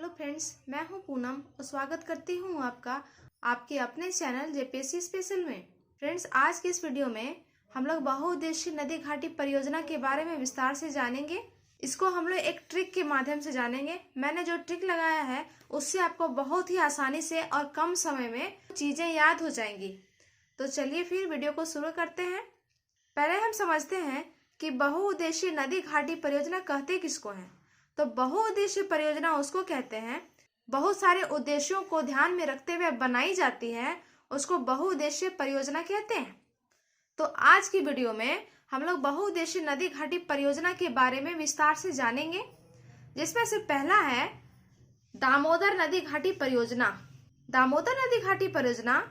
Hello friends, मैं हूं पूनम और स्वागत करती हूं आपका आपके अपने चैनल जेपीएससी स्पेशल में। फ्रेंड्स, आज के इस वीडियो में हम लोग बहुउद्देशीय नदी घाटी परियोजना के बारे में विस्तार से जानेंगे। इसको हम लोग एक ट्रिक के माध्यम से जानेंगे। मैंने जो ट्रिक लगाया है उससे आपको बहुत ही आसानी से और कम समय में चीजें याद हो जाएंगी। तो चलिए फिर वीडियो को शुरू करते हैं। पहले हम समझते हैं कि बहुउद्देशीय नदी घाटी परियोजना कहते किसको हैं। तो बहुउद्देशीय परियोजना उसको कहते हैं, बहुत सारे उद्देश्यों को ध्यान में रखते हुए बनाई जाती है, उसको बहुउद्देशीय परियोजना कहते हैं। तो आज की वीडियो में हम लोग बहुउद्देशीय नदी घाटी परियोजना के बारे में विस्तार से जानेंगे, जिसमें से पहला है दामोदर नदी घाटी परियोजना। दामोदर नदी घाटी परियोजना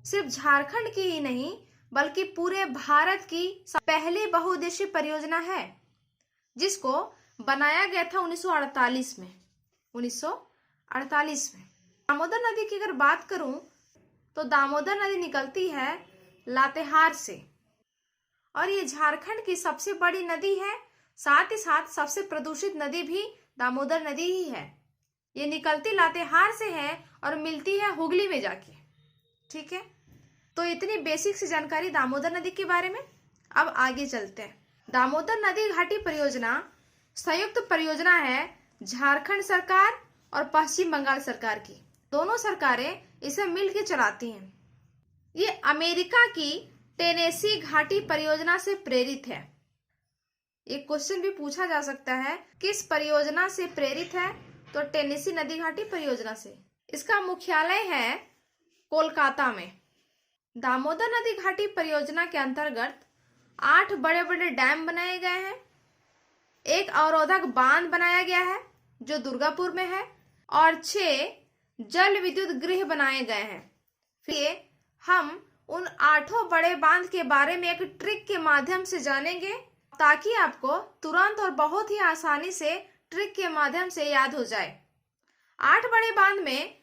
सिर्फ झारखंड की ही नहीं बल्कि पूरे भारत की पहली बहुउद्देशीय परियोजना है, जिसको बनाया गया था 1948 में। 1948 में दामोदर नदी की अगर बात करूं तो दामोदर नदी निकलती है लातेहार से और ये झारखंड की सबसे बड़ी नदी है। साथ ही साथ सबसे प्रदूषित नदी भी दामोदर नदी ही है। ये निकलती लातेहार से है और मिलती है हुगली में जाके। ठीक है, तो इतनी बेसिक सी जानकारी दामोदर नदी के बारे में। अब आगे चलते हैं। दामोदर नदी घाटी परियोजना संयुक्त परियोजना है झारखंड सरकार और पश्चिम बंगाल सरकार की। दोनों सरकारें इसे मिलकर चलाती हैं। ये अमेरिका की टेनेसी घाटी परियोजना से प्रेरित है। एक क्वेश्चन भी पूछा जा सकता है, किस परियोजना से प्रेरित है? तो टेनेसी नदी घाटी परियोजना से। इसका मुख्यालय है कोलकाता में। दामोदर नदी घाटी परियोजना के अंतर्गत 8 बड़े बड़े डैम बनाए गए हैं। एक अवरोधक बांध बनाया गया है जो दुर्गापुर में है और 6 जल विद्युत गृह बनाए गए हैं। फिर हम उन 8 बड़े बांध के बारे में एक ट्रिक के माध्यम से जानेंगे, ताकि आपको तुरंत और बहुत ही आसानी से ट्रिक के माध्यम से याद हो जाए। 8 बड़े बांध में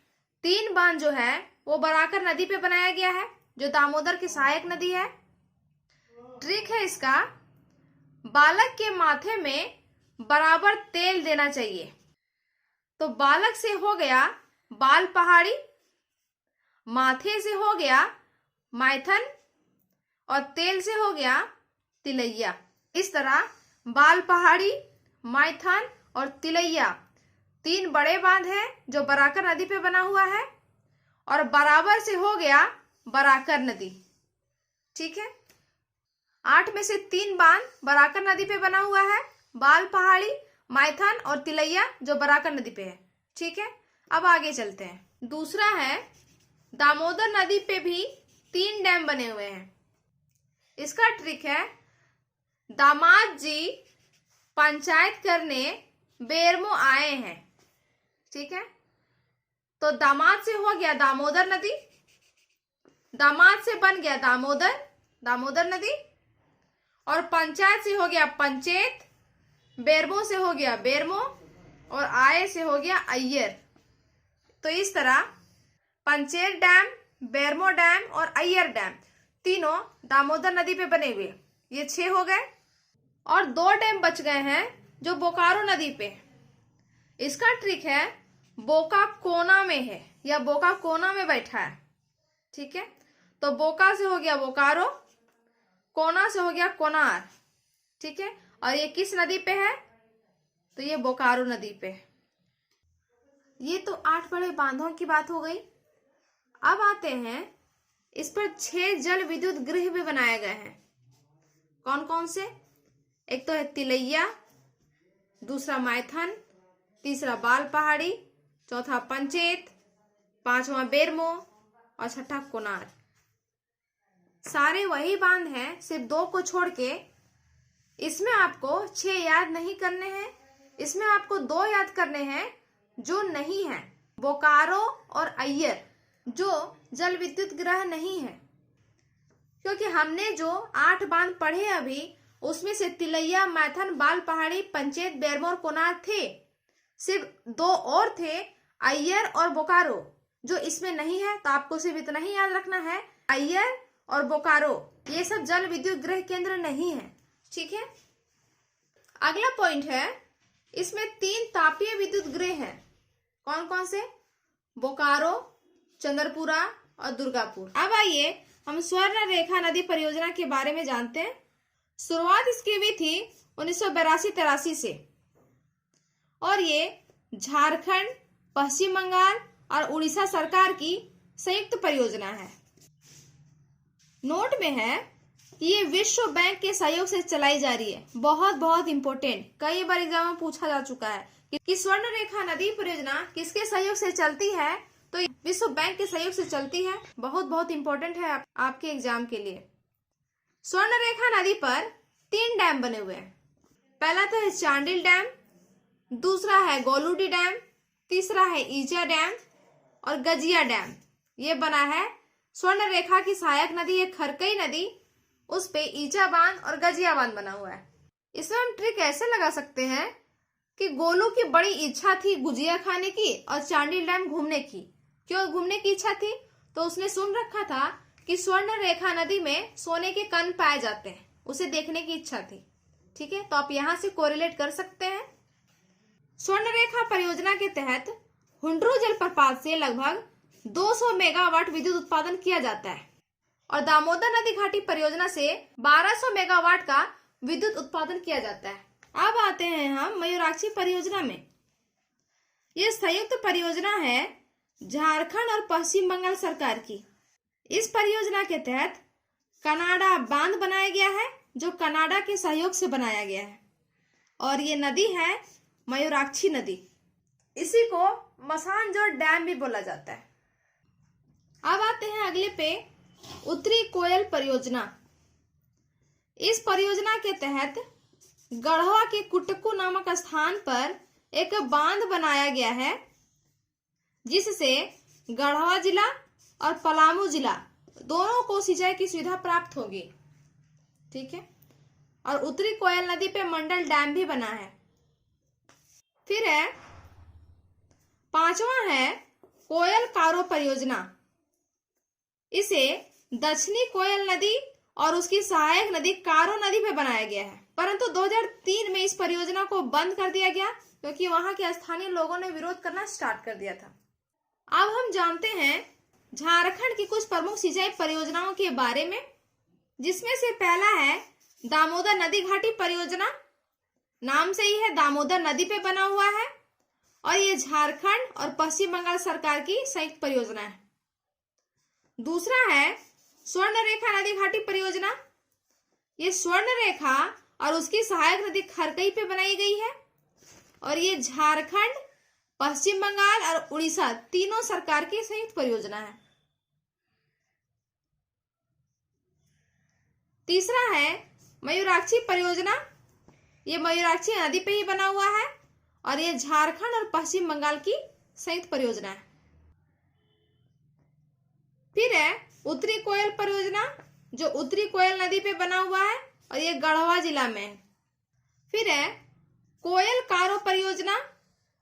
3 बांध जो है वो बराकर नदी पे बनाया गया है, जो दामोदर की सहायक नदी है। ट्रिक है इसका, बालक के माथे में बराबर तेल देना चाहिए। तो बालक से हो गया बाल पहाड़ी, माथे से हो गया माइथन और तेल से हो गया तिलैया। इस तरह बाल पहाड़ी, माइथन और तिलैया 3 बड़े बांध हैं जो बराकर नदी पे बना हुआ है और बराबर से हो गया बराकर नदी। ठीक है, 8 में से 3 बांध बराकर नदी पे बना हुआ है, बाल पहाड़ी, माइथन और तिलैया जो बराकर नदी पे है। ठीक है, अब आगे चलते हैं। दूसरा है दामोदर नदी पे भी 3 डैम बने हुए हैं। इसका ट्रिक है, दामाद जी पंचायत करने बेरमो आए हैं। ठीक है, तो दामाद से हो गया दामोदर नदी, दामाद से बन गया दामोदर नदी और पंचायत से हो गया पंचेत, बेरमो से हो गया बेरमो और आये से हो गया अय्यर। तो इस तरह पंचेत डैम, बेरमो डैम और अय्यर डैम तीनों दामोदर नदी पे बने हुए। ये 6 हो गए और 2 डैम बच गए हैं जो बोकारो नदी पे। इसका ट्रिक है, बोका कोना में है या बोका कोना में बैठा है। ठीक है, तो बोका से हो गया बोकारो, कोना से हो गया कोनार। ठीक है, और ये किस नदी पे है? तो ये बोकारो नदी पे। ये तो 8 बड़े बांधों की बात हो गई। अब आते हैं, इस पर 6 जल विद्युत गृह भी बनाए गए हैं। कौन कौन से? एक तो है तिलैया, दूसरा माइथन, तीसरा बाल पहाड़ी, चौथा पंचेत, 5वां बेरमो और 6ठा कोनार। सारे वही बांध हैं, सिर्फ 2 को छोड़ के। इसमें आपको 6 याद नहीं करने हैं, इसमें आपको 2 याद करने हैं जो नहीं है, बोकारो और अय्यर, जो जल विद्युत गृह नहीं है। क्योंकि हमने जो 8 बांध पढ़े अभी, उसमें से तिलैया, माइथन, बाल पहाड़ी, पंचेत, बेरमो और कोनार थे। सिर्फ 2 और थे, अय्यर और बोकारो, जो इसमें नहीं है। तो आपको सिर्फ इतना ही याद रखना है, अय्यर और बोकारो ये सब जल विद्युत गृह केंद्र नहीं है। ठीक है, अगला पॉइंट है, इसमें 3 तापीय विद्युत गृह हैं। कौन कौन से? बोकारो, चंद्रपुरा और दुर्गापुर। अब आइए हम स्वर्ण रेखा नदी परियोजना के बारे में जानते हैं। शुरुआत इसकी हुई थी 1982-83 से और ये झारखंड, पश्चिम बंगाल और उड़ीसा सरकार की संयुक्त परियोजना है। नोट में है कि ये विश्व बैंक के सहयोग से चलाई जा रही है। बहुत बहुत इंपॉर्टेंट, कई बार एग्जाम में पूछा जा चुका है कि स्वर्ण रेखा नदी परियोजना किसके सहयोग से चलती है, तो विश्व बैंक के सहयोग से चलती है। बहुत बहुत इंपॉर्टेंट है आपके एग्जाम के लिए। स्वर्ण रेखा नदी पर 3 डैम बने हुए हैं। पहला तो है चांडिल डैम, दूसरा है गोलुडी डैम, तीसरा है ईजा डैम और गजिया डैम। ये बना है स्वर्ण रेखा की सहायक नदी है खरकई नदी, उस पे ईजा बांध और गजिया बांध बना हुआ है। इसमें हम ट्रिक ऐसे लगा सकते हैं कि गोलू की बड़ी इच्छा थी गुजिया खाने की और चांडिल डैम घूमने की। क्यों घूमने की इच्छा थी? तो उसने सुन रखा था कि स्वर्ण रेखा नदी में सोने के कण पाए जाते हैं, उसे देखने की इच्छा थी। ठीक है, तो आप यहां से कोरिलेट कर सकते हैं। स्वर्ण रेखा परियोजना के तहत हुंड्रू जलप्रपात से लगभग 200 मेगावाट विद्युत उत्पादन किया जाता है और दामोदर नदी घाटी परियोजना से 1200 मेगावाट का विद्युत उत्पादन किया जाता है। अब आते हैं हम मयूराक्षी परियोजना में। यह संयुक्त परियोजना है झारखंड और पश्चिम बंगाल सरकार की। इस परियोजना के तहत कनाडा बांध बनाया गया है, जो कनाडा के सहयोग से बनाया गया है और ये नदी है मयूराक्षी नदी। इसी को मसानजोर डैम भी बोला जाता है। अब आते हैं अगले पे, उत्तरी कोयल परियोजना। इस परियोजना के तहत गढ़वा के कुटकू नामक स्थान पर एक बांध बनाया गया है, जिससे गढ़वा जिला और पलामू जिला दोनों को सिंचाई की सुविधा प्राप्त होगी। ठीक है, और उत्तरी कोयल नदी पे मंडल डैम भी बना है। फिर है 5वां है कोयल कारो परियोजना। इसे दक्षिणी कोयल नदी और उसकी सहायक नदी कारो नदी पे बनाया गया है, परंतु 2003 में इस परियोजना को बंद कर दिया गया क्योंकि वहां के स्थानीय लोगों ने विरोध करना स्टार्ट कर दिया था। अब हम जानते हैं झारखंड की कुछ प्रमुख सिंचाई परियोजनाओं के बारे में, जिसमें से पहला है दामोदर नदी घाटी परियोजना। नाम से ही है, दामोदर नदी पे बना हुआ है और ये झारखंड और पश्चिम बंगाल सरकार की संयुक्त परियोजना है। दूसरा है स्वर्ण रेखा नदी घाटी परियोजना। ये स्वर्ण रेखा और उसकी सहायक नदी खरकई पे बनाई गई है और ये झारखंड, पश्चिम बंगाल और उड़ीसा तीनों सरकार की संयुक्त परियोजना है। तीसरा है मयूराक्षी परियोजना। ये मयूराक्षी नदी पे ही बना हुआ है और ये झारखंड और पश्चिम बंगाल की संयुक्त परियोजना है। फिर है उत्तरी कोयल परियोजना, जो उत्तरी कोयल नदी पे बना हुआ है और ये गढ़वा जिला में है। फिर है कोयल कारो परियोजना,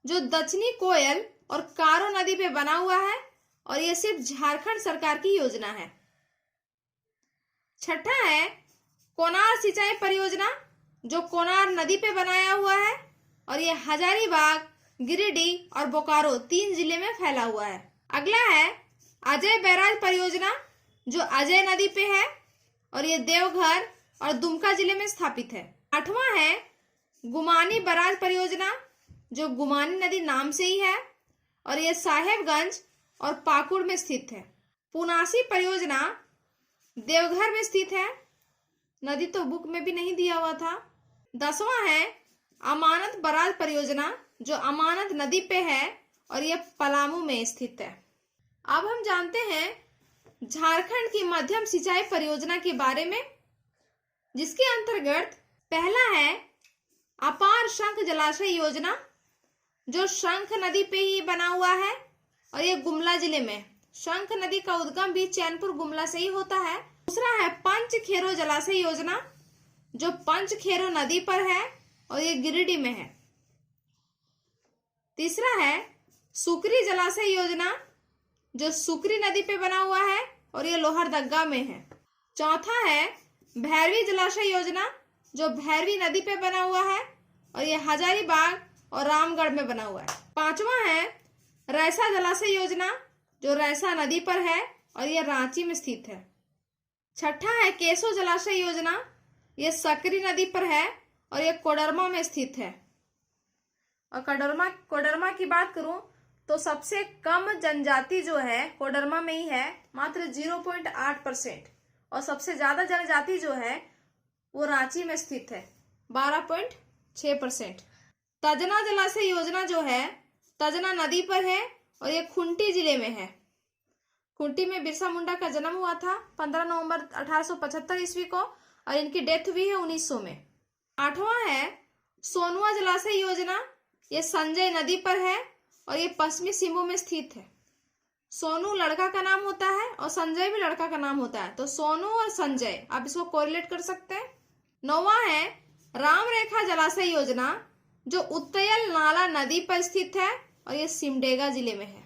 जो दक्षिणी कोयल और कारो नदी पे बना हुआ है और ये सिर्फ झारखंड सरकार की योजना है। छठा है कोनार सिंचाई परियोजना, जो कोनार नदी पे बनाया हुआ है और ये हजारीबाग, गिरिडीह और बोकारो 3 जिले में फैला हुआ है। अगला है अजय बैराज परियोजना, जो अजय नदी पे है और ये देवघर और दुमका जिले में स्थापित है। 8वां है गुमानी बराज परियोजना, जो गुमानी नदी नाम से ही है और ये साहेबगंज और पाकुड़ में स्थित है। पुनासी परियोजना देवघर में स्थित है, नदी तो बुक में भी नहीं दिया हुआ था। 10वां है अमानत बराज परियोजना, जो अमानत नदी पे है और ये पलामू में स्थित है। अब हम जानते हैं झारखंड की मध्यम सिंचाई परियोजना के बारे में, जिसके अंतर्गत पहला है अपार शंख जलाशय योजना, जो शंख नदी पे ही बना हुआ है और ये गुमला जिले में। शंख नदी का उद्गम भी चैनपुर गुमला से ही होता है। दूसरा है पंचखेरो जलाशय योजना, जो पंचखेरो नदी पर है और ये गिरिडीह में है। तीसरा है सुकरी जलाशय योजना, जो सुकरी नदी पे बना हुआ है और ये लोहरदगा में है। चौथा है भैरवी जलाशय योजना, जो भैरवी नदी पे बना हुआ है और ये हजारीबाग और रामगढ़ में बना हुआ है। 5वां है रैसा जलाशय योजना जो रैसा नदी पर है और यह रांची में स्थित है। छठा है केशो जलाशय योजना, यह सकरी नदी पर है और यह कोडरमा में स्थित है। और कोडरमा की बात करूं तो सबसे कम जनजाति जो है कोडरमा में ही है, मात्र 0.8%। और सबसे ज्यादा जनजाति जो है वो रांची में स्थित है, 12.6%। तजना जलाशय योजना जो है तजना नदी पर है और ये खूंटी जिले में है। खूंटी में बिरसा मुंडा का जन्म हुआ था 15 नवंबर 1875 ईस्वी को और इनकी डेथ हुई है 1900 में। आठवां है सोनुआ जलाशय योजना, ये संजय नदी पर है और ये पश्चिमी सिंहभूम में स्थित है। सोनू लड़का का नाम होता है और संजय भी लड़का का नाम होता है, तो सोनू और संजय आप इसको कोरिलेट कर सकते हैं। नौवां है राम रेखा जलाशय योजना जो उत्तयल नाला नदी पर स्थित है और ये सिमडेगा जिले में है।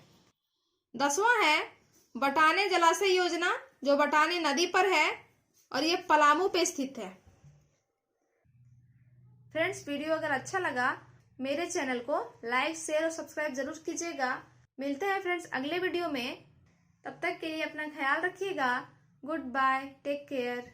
10वां है बटाने जलाशय योजना जो बटाने नदी पर है और ये पलामू पे स्थित है। फ्रेंड्स, वीडियो अगर अच्छा लगा मेरे चैनल को लाइक शेयर और सब्सक्राइब जरूर कीजिएगा। मिलते हैं फ्रेंड्स अगले वीडियो में, तब तक के लिए अपना ख्याल रखिएगा। Good bye, take care.